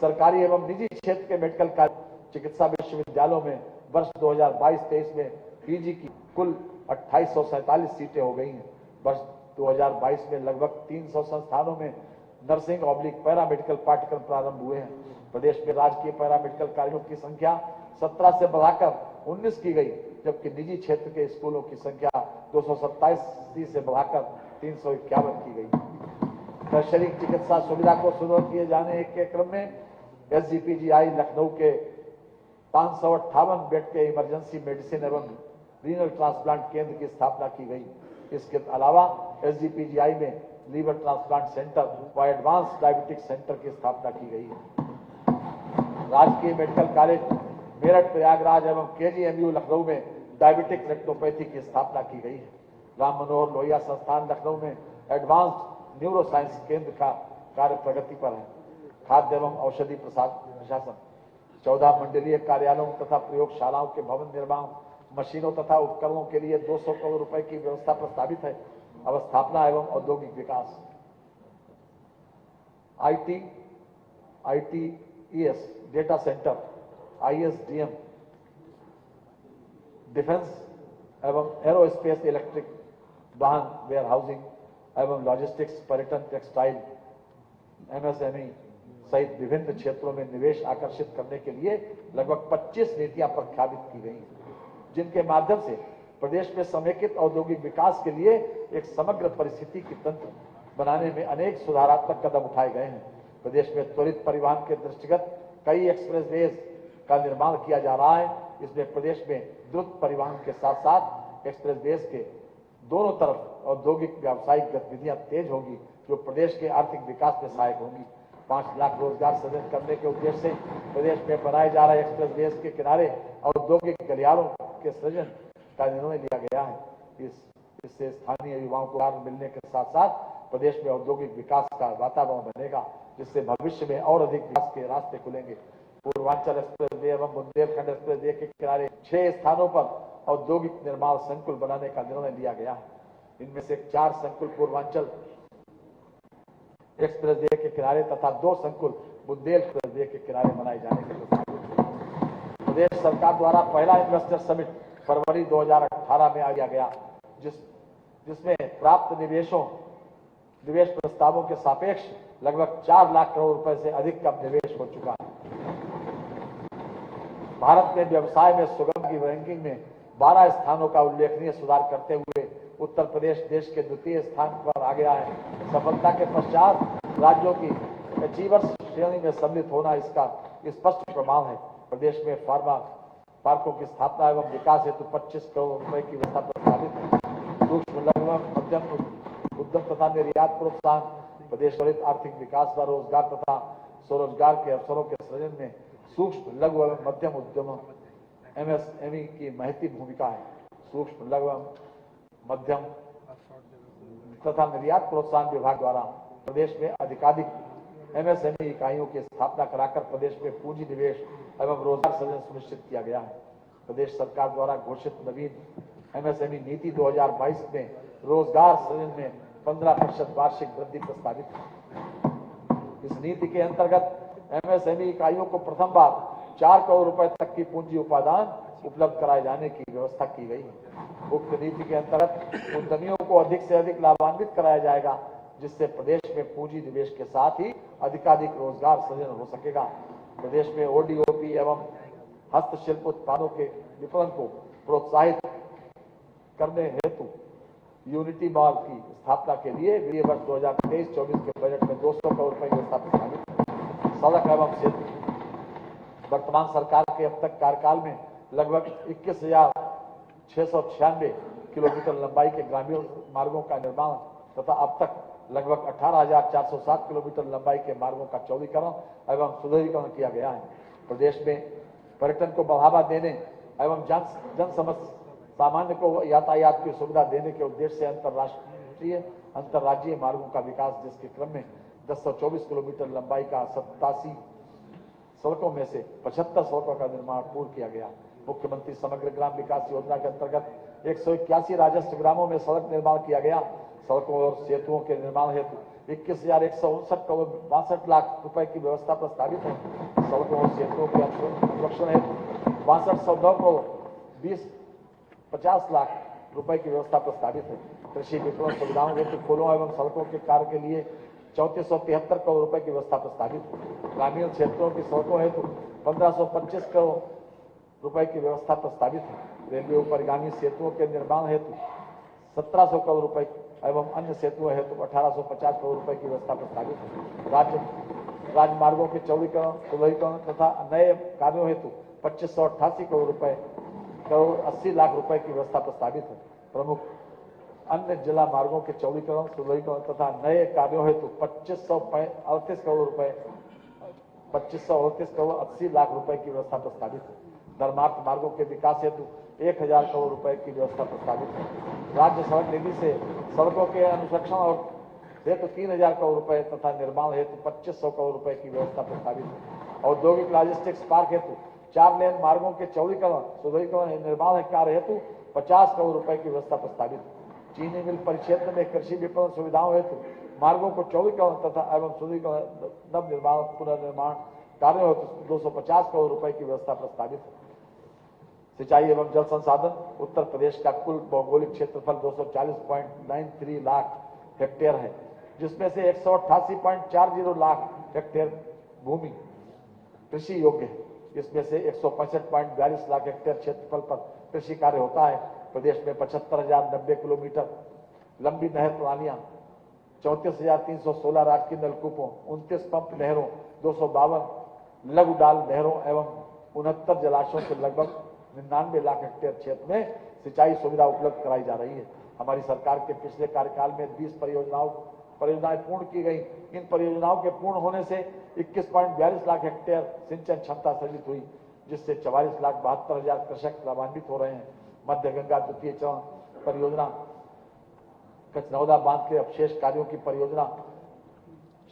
सरकारी एवं निजी क्षेत्र के मेडिकल कॉलेज चिकित्सा विश्वविद्यालयों में वर्ष 2022-23 में PG की कुल 2847 सीटें हो गई हैं। वर्ष 2022 में लगभग 300 संस्थानों में नर्सिंग / पैरामेडिकल पाठ्यक्रम प्रारंभ हुए हैं। प्रदेश में राजकीय पैरामेडिकल कॉलेजों की संख्या 17 से बढ़ाकर 19 की गई, जबकि निजी क्षेत्र के स्कूलों की संख्या 227 से बढ़ाकर 351 की गई। टर्शरी चिकित्सा सुविधा को सुदृढ़ किए जाने के क्रम में SGPGI लखनऊ के 558 बेड के इमरजेंसी मेडिसिन एवं रीनल ट्रांसप्लांट केंद्र की स्थापना की गई। इसके अलावा SGPGI में लीवर ट्रांसप्लांट सेंटर व एडवांस डायबिटिक सेंटर की स्थापना की गई है। राजकीय मेडिकल कॉलेज मेरठ प्रयागराज एवं KGMU लखनऊ में डायबिटिक रेटिनोपैथी की स्थापना की गई है। राम मनोहर लोहिया संस्थान लखनऊ में एडवांस्ड न्यूरोसाइंस केंद्र का कार्य प्रगति पर है। खाद्य एवं औषधि प्रशासन 14 मंडलीय कार्यालयों तथा प्रयोगशालाओं के भवन निर्माण, मशीनों तथा उपकरणों के लिए 200 करोड़ रुपए की व्यवस्था प्रस्तावित है। अवस्थापना एवं औद्योगिक विकास ITES data centre, ISDM, defence एवं एरोस्पेस, इलेक्ट्रिक वाहन, वेयर हाउसिंग एवं लॉजिस्टिक्स, पर्यटन, टेक्सटाइल, MSME सहित विभिन्न क्षेत्रों में निवेश आकर्षित करने के लिए लगभग 25 नीतियां प्रख्यापित की गई हैं, जिनके माध्यम से प्रदेश में समेकित औद्योगिक विकास के लिए एक समग्र परिस्थिति की तंत्र बनाने में अनेक सुधारात्मक कदम उठाए गए हैं। प्रदेश में त्वरित परिवहन के दृष्टिगत कई एक्सप्रेसवेज का निर्माण किया जा रहा है। इसमें प्रदेश में द्रुत परिवहन के साथ साथ एक्सप्रेसवेज के दोनों तरफ औद्योगिक व्यावसायिक गतिविधियां तेज होंगी, जो प्रदेश के आर्थिक विकास में सहायक होंगी। 5 लाख रोजगार सृजन करने के उद्देश्य से प्रदेश में बनाए जा रहे एक्सप्रेसवेज के किनारे औद्योगिक गलियारों के सृजन का निर्णय लिया गया है। इससे स्थानीय युवाओं को कार्य मिलने के साथ साथ प्रदेश में औद्योगिक विकास का वातावरण बनेगा, जिससे भविष्य में और अधिक विकास के रास्ते खुलेंगे। पूर्वांचल एक्सप्रेसवे एवं बुंदेलखंड एक्सप्रेसवे के किनारे 6 स्थानों पर औद्योगिक निर्माण संकुल बनाने का निर्णय लिया गया है। इनमें से 4 संकुल पूर्वांचल एक्सप्रेसवे के किनारे तथा 2 संकुल बुंदेल एक्सप्रेसवे के किनारे बनाए जाने के प्रस्तावित है। प्रदेश सरकार द्वारा पहला इन्वेस्टर समिट फरवरी 2018 में आया गया, जिसमें प्राप्त निवेश प्रस्तावों के सापेक्ष लगभग 4 लाख करोड़ रुपए से अधिक का निवेश हो चुका है। भारत में व्यवसाय में सुगम की रैंकिंग में 12 स्थानों का उल्लेखनीय सुधार करते हुए उत्तर प्रदेश देश के द्वितीय स्थान पर आ गया है। सफलता के पश्चात राज्यों की अचीवर्स श्रेणी में सम्मिलित होना इसका स्पष्ट प्रमाण है। प्रदेश में फार्मा पार्कों की स्थापना एवं विकास हेतु 25 करोड़ रुपए की व्यवस्था प्रस्तावित है। सूक्ष्म लघु एवं मध्यम उद्यम तथा निर्यात प्रोत्साहन, प्रदेश त्वरित आर्थिक विकास व रोजगार तथा स्वरोजगार के अवसरों के सृजन में सूक्ष्म लघु एवं मध्यम उद्यम MSME की महती भूमिका है। सूक्ष्म लघु एवं मध्यम तथा निर्यात प्रोत्साहन विभाग द्वारा प्रदेश में अधिकाधिक MSME इकाइयों की स्थापना कराकर प्रदेश में पूंजी निवेश एवं रोजगार सृजन सुनिश्चित किया गया है। प्रदेश सरकार द्वारा घोषित नवीन MSME नीति 2022 में रोजगार सृजन में 15% वार्षिक वृद्धि प्रस्तावित है। इस नीति के अंतर्गत MSME इकाइयों को प्रथम बार 4 करोड़ रुपए तक की पूंजी उपादान उपलब्ध कराए जाने की व्यवस्था की गई है। उक्त नीति के अंतर्गत उद्यमियों को अधिक से अधिक लाभान्वित कराया जाएगा, जिससे प्रदेश में पूंजी निवेश के साथ ही अधिकाधिक रोजगार सृजन हो सकेगा। प्रदेश में ODOP एवं हस्तशिल्प उत्पादों के विपणन को प्रोत्साहित करने हेतु यूनिटी मॉल की स्थापना के लिए वित्तीय वर्ष 2023-24 के बजट में 200 करोड़ रुपए की व्यवस्था प्रस्तावित है। सड़क एवं सेतु, वर्तमान सरकार के अब तक कार्यकाल में लगभग 21,696 किलोमीटर लंबाई के ग्रामीण मार्गों का निर्माण तथा अब तक लगभग 18,407 किलोमीटर लंबाई के मार्गों का चौड़ीकरण एवं सुदृढ़ीकरण किया गया है। प्रदेश में पर्यटन को बढ़ावा देने एवं सामान्य को यातायात की सुविधा देने के उद्देश्य से अंतर्राज्यीय मार्गों का विकास, जिसके क्रम में 1024 किलोमीटर लंबाई का 87 सड़कों में से 75 सड़कों का निर्माण पूर्ण किया गया। मुख्यमंत्री समग्र ग्राम विकास योजना के अंतर्गत 181 राजस्व ग्रामों में सड़क निर्माण किया गया। सड़कों और सेतुओं के निर्माण हेतु 21,159 करोड़ 62 लाख रुपए की व्यवस्था प्रस्तावित है। सड़कों और सेतुओं के अनुरक्षण हेतु 6209 करोड़ 50 लाख रुपए की व्यवस्था प्रस्तावित है। कृषि विपणन सुविधाओं हेतु पुलों एवं सड़कों के कार्य के लिए 3473 करोड़ रुपए की व्यवस्था प्रस्तावित है। ग्रामीण क्षेत्रों की सड़कों हेतु 1525 करोड़ रुपए की व्यवस्था प्रस्तावित है। रेलवे उपरिगामी सेतुओं के निर्माण हेतु 1700 करोड़ रुपए एवं अन्य सेतुओं हेतु 1850 करोड़ रुपए की व्यवस्था प्रस्तावित है। राजमार्गों के चौड़ीकरण, सुदृढ़ीकरण तथा नए कार्यों हेतु 2588 करोड़ 80 लाख रुपए की व्यवस्था प्रस्तावित है। प्रमुख अन्य जिला मार्गों के चौड़ीकरण, सुदृढ़ीकरण तथा नए कार्यों हेतु 2538 करोड़ 80 लाख रुपए की व्यवस्था प्रस्तावित है। धर्मार्थ मार्गों के विकास हेतु 1000 करोड़ रुपए की व्यवस्था प्रस्तावित है। राज्य सड़क निधि से सड़कों के अनुरक्षण और हेतु 3000 करोड़ रुपए तथा निर्माण हेतु 2500 करोड़ रुपए की व्यवस्था प्रस्तावित है। औद्योगिक लॉजिस्टिक्स पार्क हेतु 4 लेन मार्गों के चौड़ीकरण, सुदृढ़ीकरण, निर्माण कार्य हेतु 50 करोड़ रुपए की व्यवस्था प्रस्तावित है। चीनी मिल परिक्षेत्र में कृषि विपणन सुविधाओं हेतु मार्गों को चौड़ीकरण तथा एवं सुदृढ़ीकरण, नव निर्माण, पुनर्निर्माण कार्यों हेतु 250 करोड़ रुपए की व्यवस्था प्रस्तावित है। सिंचाई एवं जल संसाधन उत्तर प्रदेश का कुल भौगोलिक क्षेत्रफल 240.93 लाख हेक्टेयर है, जिसमें से 188.40 लाख हेक्टेयर भूमि कृषि योग्य है। इसमें से 165.42 लाख हेक्टेयर क्षेत्रफल पर कृषि कार्य होता है। प्रदेश में 75,090 किलोमीटर लंबी नहर प्रणालियां, 34,316 राजकीय नलकूपों, 29 पंप नहरों, 252 लघु डाल नहरों एवं 69 जलाशयों से लगभग 99 लाख हेक्टेयर क्षेत्र में सिंचाई सुविधा उपलब्ध कराई जा रही है। हमारी सरकार के पिछले कार्यकाल में 20 परियोजनाएं पूर्ण की गई। इन परियोजनाओं के पूर्ण होने से 21.42 लाख हेक्टेयर सिंचन क्षमता सृजित हुई, जिससे 44,72,000 कृषक लाभान्वित हो रहे हैं। मध्य गंगा द्वितीय चरण परियोजना, कचनौदा बांध के अवशेष कार्यों की परियोजना,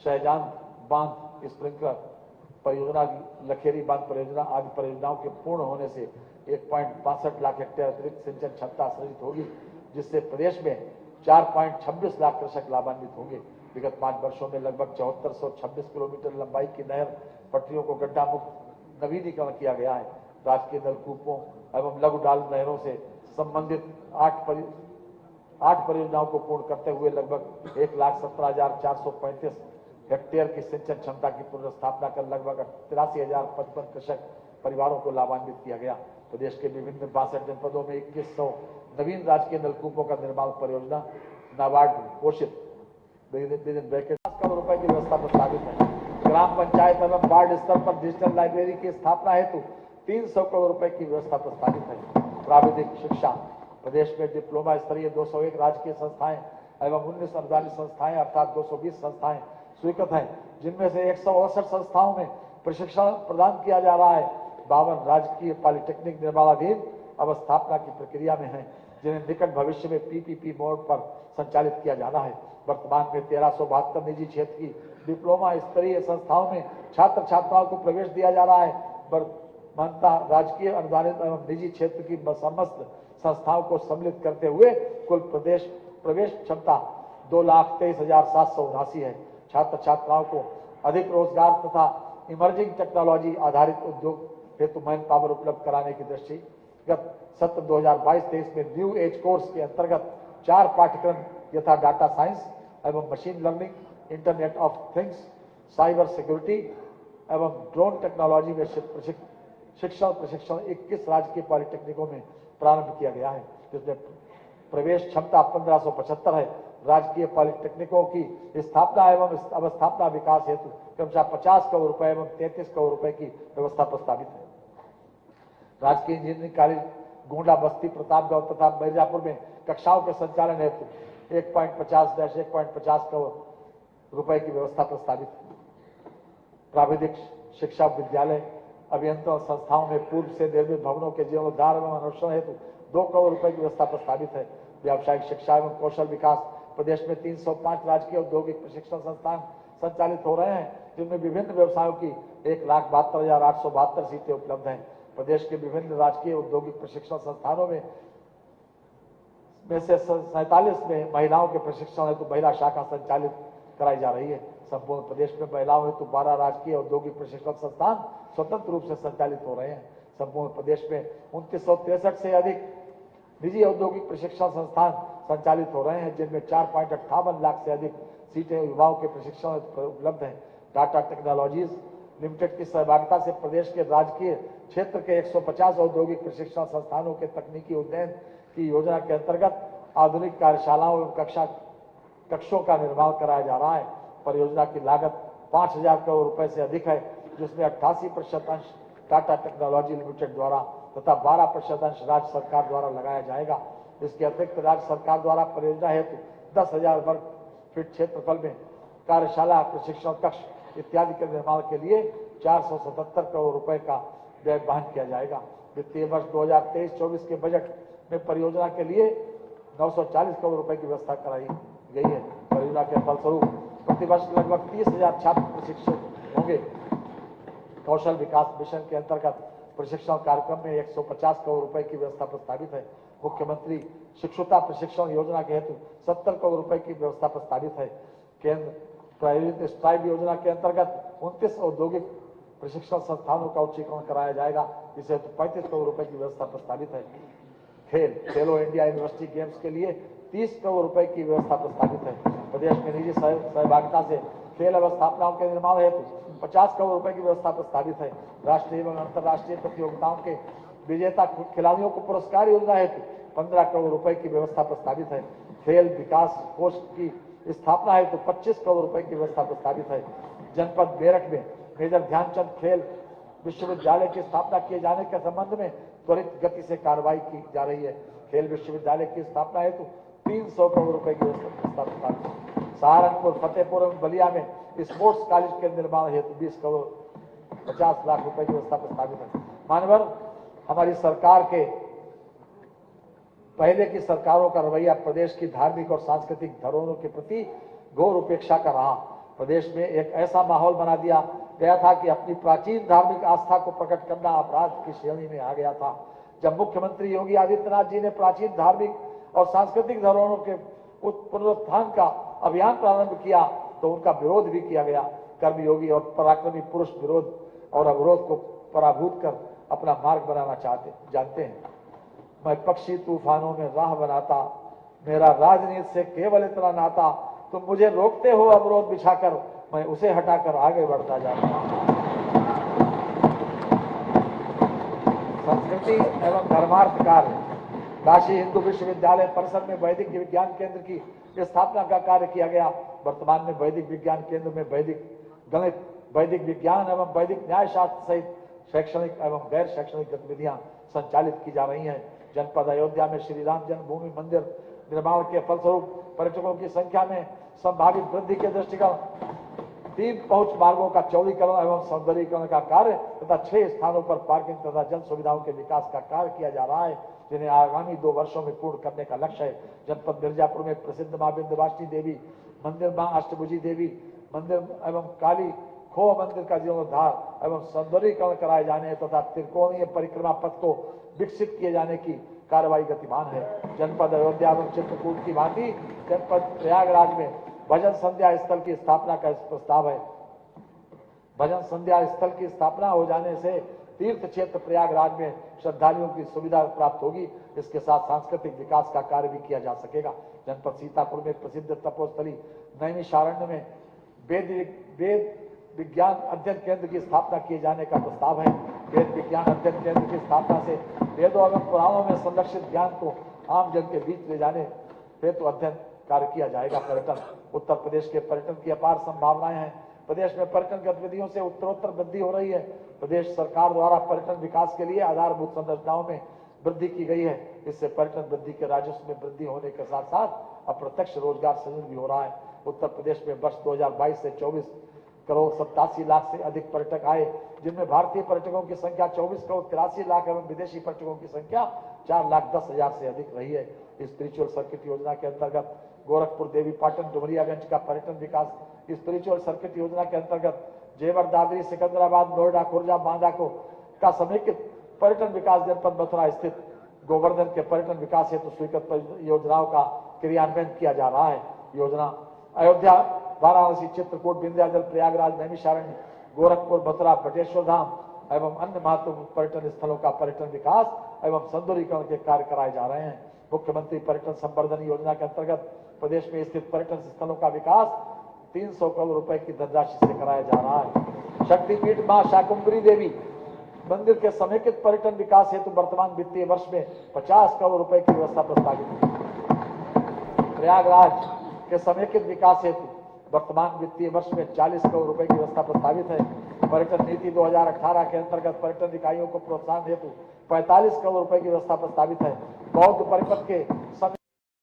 शहजान बांध स्प्रिंकलर परियोजना, लखेरी बांध परियोजना आदि परियोजनाओं के पूर्ण होने से 1.62 लाख हेक्टेयर अतिरिक्त सिंचन क्षमता सृजित होगी, जिससे प्रदेश में 4.26 लाख कृषक लाभान्वित होंगे। विगत 5 वर्षों में लगभग 7426 किलोमीटर लंबाई की नहर पटरियों को गड्ढा मुक्त नवीनीकरण किया गया है। राजकीय नलकूपों एवं लघु डाल नहरों से संबंधित 8 परियोजनाओं को पूर्ण करते हुए लगभग 1,17,435 हेक्टेयर की सिंचन क्षमता की पुनर्स्थापना कर लगभग 83,055 कृषक परिवारों को लाभान्वित किया गया। प्रदेश के विभिन्न 62 जनपदों में 2100 नवीन राजकीय नलकूपों का निर्माण परियोजना नाबार्ड घोषित करोड़ रुपए की व्यवस्था प्रस्तावित है। ग्राम पंचायत एवं वार्ड स्तर पर डिजिटल लाइब्रेरी की स्थापना हेतु 300 करोड़ रुपए की व्यवस्था प्रस्तावित है। प्राविधिक शिक्षा, प्रदेश में डिप्लोमा स्तरीय 201 राजकीय संस्थाएं एवं 19 अनुदानित संस्थाएं अर्थात 220 संस्थाएं स्वीकृत हैं, जिनमें से 168 संस्थाओं में प्रशिक्षण प्रदान किया जा रहा है। 52 राजकीय पॉलिटेक्निक निर्माणाधीन अवस्थापना की प्रक्रिया में है, जिन्हें निकट भविष्य में पीपीपी मोड पर संचालित किया जाना है। वर्तमान में 1372 निजी क्षेत्र की डिप्लोमा स्तरीय संस्थाओं में छात्र छात्राओं को प्रवेश दिया जा रहा है। मान्यता राजकीय अनुदानित एवं निजी क्षेत्र की समस्त संस्थाओं को सम्मिलित करते हुए कुल प्रवेश क्षमता 2,23,779 है। छात्र छात्राओं को अधिक रोजगार तथा इमर्जिंग टेक्नोलॉजी आधारित उद्योग हेतु मैन पावर उपलब्ध कराने की दृष्टिगत सत्र 2022-23 में न्यू एज कोर्स के अंतर्गत 4 पाठ्यक्रम यथा डाटा साइंस एवं machine learning, internet of things, cyber security एवं ड्रोन टेक्नोलॉजी में प्रशिक्षण 21 राजकीय पॉलिटेक्निकों में प्रारंभ किया गया है, जिसमें प्रवेश क्षमता 1575 है। राजकीय पॉलिटेक्निकों की स्थापना एवं अवस्थापना विकास हेतु क्रमशः 50 करोड़ रुपए एवं 33 करोड़ रुपए की व्यवस्था प्रस्तावित है। राजकीय इंजीनियरिंग कॉलेज गोंडा, बस्ती, प्रतापगढ़ तथा मिर्जापुर में कक्षाओं के संचालन हेतु 1.50 करोड़ रुपए की व्यवस्था प्रस्तावित है। प्राविधिक शिक्षा विद्यालय अभियंत्रण संस्थाओं में पूर्व से निर्मित भवनों के जीर्णोद्धार एवं अनुष्ठान हेतु 2 करोड़ रुपए की व्यवस्था प्रस्तावित है। व्यावसायिक शिक्षा एवं कौशल विकास, प्रदेश में 305 राजकीय औद्योगिक प्रशिक्षण संस्थान संचालित हो रहे हैं, जिनमें विभिन्न व्यवसायों की 1,72,872 सीटें उपलब्ध हैं। प्रदेश के विभिन्न राजकीय औद्योगिक प्रशिक्षण संस्थानों में से 47 में महिलाओं के प्रशिक्षण हेतु महिला शाखा संचालित कराई जा रही है। संपूर्ण प्रदेश में महिलाओं हेतु 12 राजकीय औद्योगिक प्रशिक्षण संस्थान स्वतंत्र रूप से संचालित हो रहे हैं। संपूर्ण प्रदेश में 2963 से अधिक निजी औद्योगिक प्रशिक्षण संस्थान संचालित हो रहे हैं, जिनमें 4.58 लाख से अधिक सीटें युवाओं के प्रशिक्षण उपलब्ध हैं। टाटा टेक्नोलॉजीज लिमिटेड की सहभागिता से प्रदेश के राजकीय क्षेत्र के 150 औद्योगिक प्रशिक्षण संस्थानों के तकनीकी उन्नयन की योजना के अंतर्गत आधुनिक कार्यशालाओं एवं कक्षों का निर्माण कराया जा रहा है। परियोजना की लागत 5,000 करोड़ रुपए से अधिक है, जिसमें 88% अंश टाटा टेक्नोलॉजी लिमिटेड द्वारा तथा 12% अंश राज्य सरकार द्वारा लगाया जाएगा। इसके अतिरिक्त राज्य सरकार द्वारा परियोजना हेतु 10,000 वर्ग फीट क्षेत्रफल में कार्यशाला, प्रशिक्षण कक्ष इत्यादि के निर्माण के लिए 477 करोड़ रुपए का व्यय वहन किया जाएगा। वित्तीय वर्ष 2023-24 के बजट में परियोजना के लिए 940 करोड़ रुपए की व्यवस्था कराई गई है। परियोजना के फलस्वरूप प्रतिवर्ष लगभग 30,000 छात्र प्रशिक्षित होंगे। कौशल विकास मिशन के अंतर्गत प्रशिक्षण कार्यक्रम में 150 करोड़ रुपए की व्यवस्था प्रस्तावित है। मुख्यमंत्री शिक्षुता प्रशिक्षण योजना के हेतु 70 करोड़ रुपए की व्यवस्था प्रस्तावित है। केंद्र प्रायोजित स्ट्राइव योजना के अंतर्गत 29 औद्योगिक प्रशिक्षण संस्थानों का उच्चीकरण कराया जाएगा, जिसे 35 करोड़ रुपए की व्यवस्था प्रस्तावित है। खेलो इंडिया यूनिवर्सिटी गेम्स के लिए 30 करोड़ रुपए की व्यवस्था प्रस्तावित है। प्रदेश में निजी सहभागिता से खेल अवस्थापनाओं के निर्माण हेतु 50 करोड़ रुपए की व्यवस्था प्रस्तावित है। राष्ट्रीय एवं अंतर्राष्ट्रीय प्रतियोगिताओं के विजेता खिलाड़ियों को पुरस्कार योजना हेतु 15 करोड़ रुपए की व्यवस्था प्रस्तावित है। खेल विकास कोष की स्थापना हेतु 25 करोड़ रुपए की व्यवस्था प्रस्तावित है। जनपद मेरठ में मेजर ध्यानचंद खेल विश्वविद्यालय की स्थापना किए जाने के संबंध में त्वरित गति से कार्रवाई की जा रही है। खेल विश्वविद्यालय की स्थापना हेतु 300 करोड़ रुपए की व्यवस्था प्रस्तावित है। सहारनपुर, फतेहपुर एवं बलिया में स्पोर्ट्स कॉलेज के निर्माण हेतु 20 करोड़ 50 लाख रुपए की व्यवस्था प्रस्तावित है। मानवर, हमारी सरकार के पहले की सरकारों का रवैया प्रदेश की धार्मिक और सांस्कृतिक धरोहरों के प्रति घोर उपेक्षा का रहा। प्रदेश में एक ऐसा माहौल बना दिया गया था कि अपनी प्राचीन धार्मिक आस्था को प्रकट करना अपराध की श्रेणी में आ गया था। जब मुख्यमंत्री योगी आदित्यनाथ जी ने प्राचीन धार्मिक और सांस्कृतिक धरोहरों के पुनरुत्थान का अभियान प्रारंभ किया तो उनका विरोध भी किया गया। कर्मयोगी और पराक्रमी पुरुष विरोध और अवरोध को पराभूत कर अपना मार्ग बनाना जानते हैं। मैं पक्षी तूफानों में राह बनाता, मेरा राजनीति से केवल इतना नाता, तुम मुझे रोकते हो अवरोध बिछाकर, मैं उसे हटाकर आगे बढ़ता जाता हूं। संस्कृति एवं धर्मार्थ कार्य। काशी हिंदू विश्वविद्यालय परिसर में वैदिक विज्ञान केंद्र की स्थापना का कार्य किया गया। वर्तमान में वैदिक विज्ञान केंद्र में वैदिक गणित, वैदिक विज्ञान एवं वैदिक न्याय शास्त्र सहित शैक्षणिक एवं गैर शैक्षणिक गतिविधियां संचालित की जा रही हैं। जनपद अयोध्या में श्री राम जन्मभूमि मंदिर निर्माण के फलस्वरूप पर्यटकों की संख्या में संभावित वृद्धि के दृष्टिगत 3 पहुंच मार्गों का चौड़ीकरण एवं सौंदर्यीकरण का कार्य तथा 6 स्थानों पर पार्किंग तथा जन सुविधाओं के विकास का कार्य किया जा रहा है, जिन्हें आगामी 2 वर्षों में पूर्ण करने का लक्ष्य है। जनपद मिर्जापुर में प्रसिद्ध मां विंध्यवासिनी देवी मंदिर, मां अष्टभुजी देवी मंदिर एवं काली खो मंदिर का जीर्णोद्धार एवं सौंदर्यीकरण कराए जाने तथा त्रिकोणीय परिक्रमा पथ को विकसित किए जाने की कार्रवाई गतिमान है। जनपद अयोध्या एवं चित्रकूट की भांति जनपद प्रयागराज में भजन संध्या स्थल की स्थापना का प्रस्ताव है। भजन संध्या स्थल की स्थापना हो जाने से तीर्थ क्षेत्र प्रयागराज में श्रद्धालुओं की सुविधा प्राप्त होगी। इसके साथ सांस्कृतिक विकास का कार्य भी किया जा सकेगा। जनपद सीतापुर में प्रसिद्ध तपोस्थली नैमिषारण्य में वेद विज्ञान अध्ययन केंद्र की स्थापना किए जाने का प्रस्ताव है। वेद विज्ञान अध्ययन केंद्र की स्थापना से वेदों एवं पुराणों में संरक्षित ज्ञान को आम जन के बीच ले जाने हेतु अध्ययन कार्य किया जाएगा। पर्यटन। उत्तर प्रदेश के पर्यटन की अपार संभावनाएं हैं। प्रदेश में पर्यटन गतिविधियों से उत्तरोत्तर वृद्धि हो रही है। प्रदेश सरकार द्वारा पर्यटन विकास के लिए आधारभूत संरचनाओं में वृद्धि की गई है। इससे पर्यटन वृद्धि के राजस्व में वृद्धि होने के साथ साथ अप्रत्यक्ष रोजगार सृजन भी हो रहा है। उत्तर प्रदेश में वर्ष 2022 से 24 करोड़ 87 लाख से अधिक पर्यटक आए, जिनमें भारतीय पर्यटकों की संख्या 24 करोड़ 83 लाख एवं विदेशी पर्यटकों की संख्या 4,10,000 से अधिक रही है। स्पिरिचुअल सर्किट योजना के अंतर्गत गोरखपुर, देवी पाटन, डुमरियागंज का पर्यटन विकास स्पिरिचुअल सर्किट योजना के अंतर्गत जेवर, दादरी, सिकंदराबाद, नोएडा, खुर्जा, बांदा का समेकित पर्यटन विकास जनपद मथुरा स्थित गोवर्धन के पर्यटन विकास हेतु स्वीकृत योजनाओं का क्रियान्वयन किया जा रहा है। योजना अयोध्या, वाराणसी, चित्रकूट, विंध्याचल, प्रयागराज, नैमिषारण्य, गोरखपुर, मथुरा, बटेश्वर धाम एवं अन्य महत्वपूर्ण पर्यटन स्थलों का पर्यटन विकास एवं सौंदर्यीकरण के कार्य कराए जा रहे हैं। मुख्यमंत्री पर्यटन संवर्धन योजना के अंतर्गत प्रदेश में स्थित पर्यटन स्थलों का विकास 300 करोड़ रुपए की धनराशि से कराया जा रहा है। शक्तिपीठ मां शाकुंभरी देवी मंदिर के समेकित पर्यटन विकास हेतु वर्तमान वित्तीय वर्ष में 50 करोड़ रुपए की व्यवस्था प्रस्तावित है। प्रयागराज के समेकित विकास हेतु वर्तमान वित्तीय वर्ष में 40 करोड़ रुपए की व्यवस्था प्रस्तावित है। पर्यटन नीति 2018 के अंतर्गत पर्यटन इकाइयों को प्रोत्साहन हेतु 45 करोड़ रुपए की व्यवस्था प्रस्तावित है। बौद्ध परिपथ के